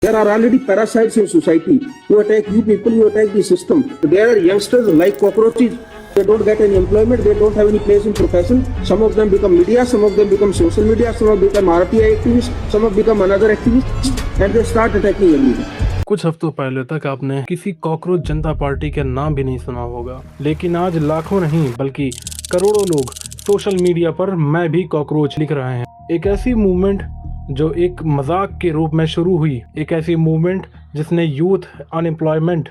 There are already parasites in society who attack you people, who attack the system. There are youngsters like cockroaches. They don't get any employment. They don't have any place in profession. Some of them become media. Some of them become social media. Some of them become RTI activists. Some have become another activists, and they start attacking everyone. कुछ हफ्तों पहले तक आपने किसी cockroach जनता party के नाम भी नहीं सुना होगा, लेकिन आज लाखों नहीं बल्कि करोड़ों लोग सोशल मीडिया पर मैं भी कॉकरोच लिख रहे हैं। एक ऐसी मूवमेंट जो एक मजाक के रूप में शुरू हुई, एक ऐसी मूवमेंट जिसने यूथ अनएम्प्लॉयमेंट,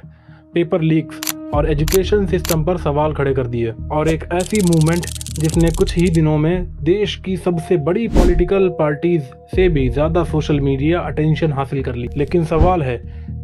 पेपर लीक्स और एजुकेशन सिस्टम पर सवाल खड़े कर दिए, और एक ऐसी मूवमेंट जिसने कुछ ही दिनों में देश की सबसे बड़ी पॉलिटिकल पार्टीज से भी ज्यादा सोशल मीडिया अटेंशन हासिल कर ली। लेकिन सवाल है,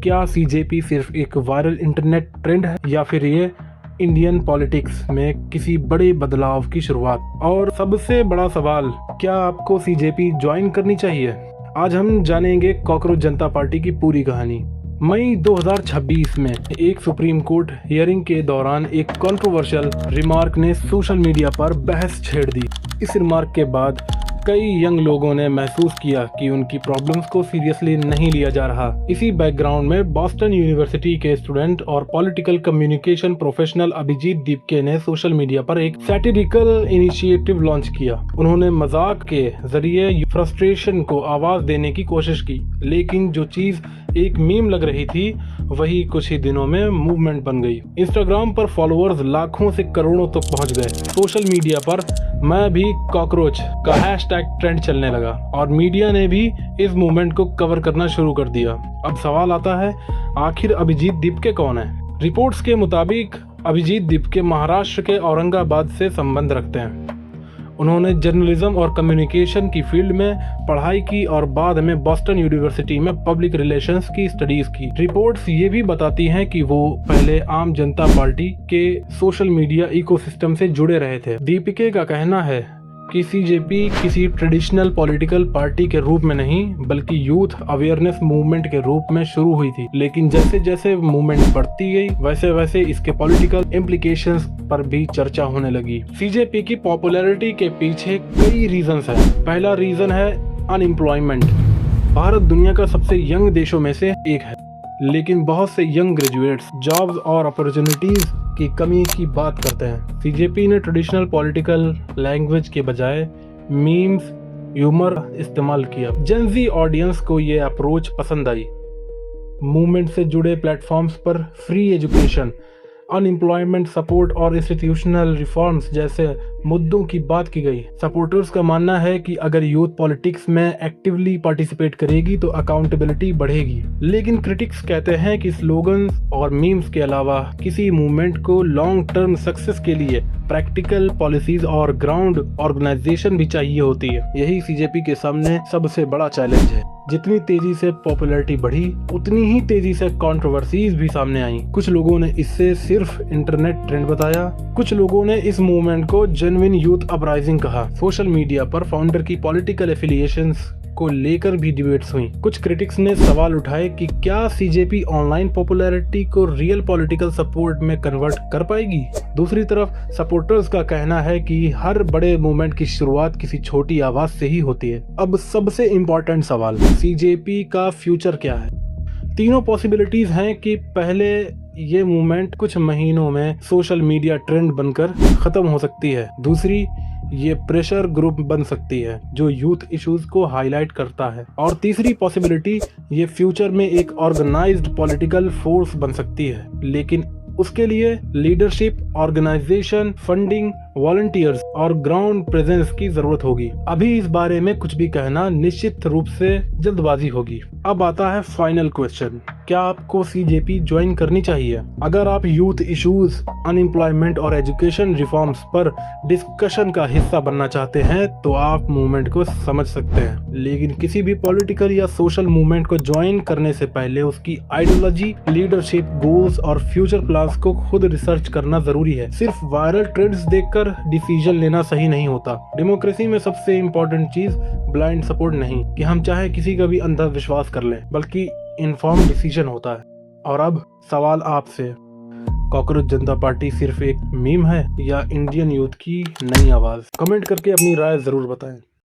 क्या सीजेपी सिर्फ एक वायरल इंटरनेट ट्रेंड है या फिर ये इंडियन पॉलिटिक्स में किसी बड़े बदलाव की शुरुआत? और सबसे बड़ा सवाल, क्या आपको सीजेपी ज्वाइन करनी चाहिए? आज हम जानेंगे कॉकरोच जनता पार्टी की पूरी कहानी। मई 2026 में एक सुप्रीम कोर्ट हियरिंग के दौरान एक कंट्रोवर्शियल रिमार्क ने सोशल मीडिया पर बहस छेड़ दी। इस रिमार्क के बाद कई यंग लोगों ने महसूस किया कि उनकी प्रॉब्लम्स को सीरियसली नहीं लिया जा रहा। इसी बैकग्राउंड में बॉस्टन यूनिवर्सिटी के स्टूडेंट और political communication professional Abhijit Dipke ने सोशल मीडिया पर एक सैटिरिकल इनिशिएटिव लॉन्च किया। उन्होंने मजाक के जरिए फ्रस्ट्रेशन को आवाज देने की कोशिश की, लेकिन जो चीज एक मीम लग रही थी वही कुछ ही दिनों में मूवमेंट बन गई। इंस्टाग्राम पर फॉलोअर्स लाखों से करोड़ों तक पहुंच गए। सोशल मीडिया पर मैं भी कॉकरोच का हैशटैग ट्रेंड चलने लगा और मीडिया ने भी इस मूवमेंट को कवर करना शुरू कर दिया। अब सवाल आता है, आखिर अभिजीत दीपके कौन है? रिपोर्ट्स के मुताबिक अभिजीत दीपके महाराष्ट्र के औरंगाबाद से संबंध रखते हैं। उन्होंने जर्नलिज्म और कम्युनिकेशन की फील्ड में पढ़ाई की और बाद में बॉस्टन यूनिवर्सिटी में पब्लिक रिलेशंस की स्टडीज की। रिपोर्ट्स ये भी बताती हैं कि वो पहले आम जनता पार्टी के सोशल मीडिया इकोसिस्टम से जुड़े रहे थे। दीपिके का कहना है कि सीजेपी किसी ट्रेडिशनल पॉलिटिकल पार्टी के रूप में नहीं बल्कि यूथ अवेयरनेस मूवमेंट के रूप में शुरू हुई थी, लेकिन जैसे जैसे मूवमेंट बढ़ती गई वैसे वैसे इसके पॉलिटिकल इम्प्लीकेशंस पर भी चर्चा होने लगी। सीजेपी की पॉपुलैरिटी के पीछे कई रीजंस हैं। पहला रीजन है अनएम्प्लॉयमेंट। भारत दुनिया का सबसे यंग देशों में से एक है, लेकिन बहुत से यंग ग्रेजुएट्स जॉब्स और अपॉर्चुनिटीज की कमी की बात करते हैं। सीजेपी ने ट्रेडिशनल पॉलिटिकल लैंग्वेज के बजाय मीम्स, ह्यूमर इस्तेमाल किया। जेन ज़ी ऑडियंस को ये अप्रोच पसंद आई। मूवमेंट से जुड़े प्लेटफॉर्म्स पर फ्री एजुकेशन, अनएम्प्लॉयमेंट सपोर्ट और इंस्टीट्यूशनल रिफॉर्म्स जैसे मुद्दों की बात की गई। सपोर्टर्स का मानना है कि अगर यूथ पॉलिटिक्स में एक्टिवली पार्टिसिपेट करेगी तो अकाउंटेबिलिटी बढ़ेगी। लेकिन क्रिटिक्स कहते हैं कि स्लोगन और मीम्स के अलावा किसी मूवमेंट को लॉन्ग टर्म सक्सेस के लिए प्रैक्टिकल पॉलिसीज और ग्राउंड ऑर्गेनाइजेशन भी चाहिए होती है। यही सीजेपी के सामने सबसे बड़ा चैलेंज है। जितनी तेजी से पॉपुलैरिटी बढ़ी उतनी ही तेजी से कंट्रोवर्सीज भी सामने आई। कुछ लोगों ने इससे सिर्फ इंटरनेट ट्रेंड बताया, कुछ लोगों ने इस मूवमेंट को जेन्युइन यूथ अपराइजिंग कहा। सोशल मीडिया पर फाउंडर की पॉलिटिकल एफिलिएशंस को लेकर भी डिबेट्स हुई। कुछ क्रिटिक्स ने सवाल उठाए कि क्या सीजेपी ऑनलाइन पॉपुलैरिटी को रियल पॉलिटिकल सपोर्ट में कन्वर्ट कर पाएगी। दूसरी तरफ सपोर्टर्स का कहना है कि हर बड़े मूवमेंट की शुरुआत किसी छोटी आवाज से ही होती है। अब सबसे इम्पोर्टेंट सवाल, सीजेपी का फ्यूचर क्या है? तीनों पॉसिबिलिटीज हैं कि पहले ये मूवमेंट कुछ महीनों में सोशल मीडिया ट्रेंड बनकर खत्म हो सकती है। दूसरी, ये प्रेशर ग्रुप बन सकती है जो यूथ इश्यूज को हाईलाइट करता है। और तीसरी पॉसिबिलिटी, ये फ्यूचर में एक ऑर्गेनाइज्ड पॉलिटिकल फोर्स बन सकती है, लेकिन उसके लिए लीडरशिप, ऑर्गेनाइजेशन, फंडिंग, वॉलंटियर्स और ग्राउंड प्रेजेंस की जरूरत होगी। अभी इस बारे में कुछ भी कहना निश्चित रूप से जल्दबाजी होगी। अब आता है फाइनल क्वेश्चन, क्या आपको सीजेपी ज्वाइन करनी चाहिए? अगर आप यूथ इश्यूज, अनएम्प्लॉयमेंट और एजुकेशन रिफॉर्म्स पर डिस्कशन का हिस्सा बनना चाहते हैं तो आप मूवमेंट को समझ सकते हैं, लेकिन किसी भी पॉलिटिकल या सोशल मूवमेंट को ज्वाइन करने से पहले उसकी आइडियोलॉजी, लीडरशिप, गोल्स और फ्यूचर प्लान्स को खुद रिसर्च करना जरूरी है। सिर्फ वायरल ट्रेंड्स देखकर डिसीजन लेना सही नहीं होता। डेमोक्रेसी में सबसे इम्पोर्टेंट चीज ब्लाइंड सपोर्ट नहीं कि हम चाहे किसी का भी अंधा विश्वास कर लें, बल्कि इन्फॉर्म डिसीजन होता है। और अब सवाल आपसे, कॉकरोच जनता पार्टी सिर्फ एक मीम है या इंडियन यूथ की नई आवाज? कमेंट करके अपनी राय जरूर बताएं।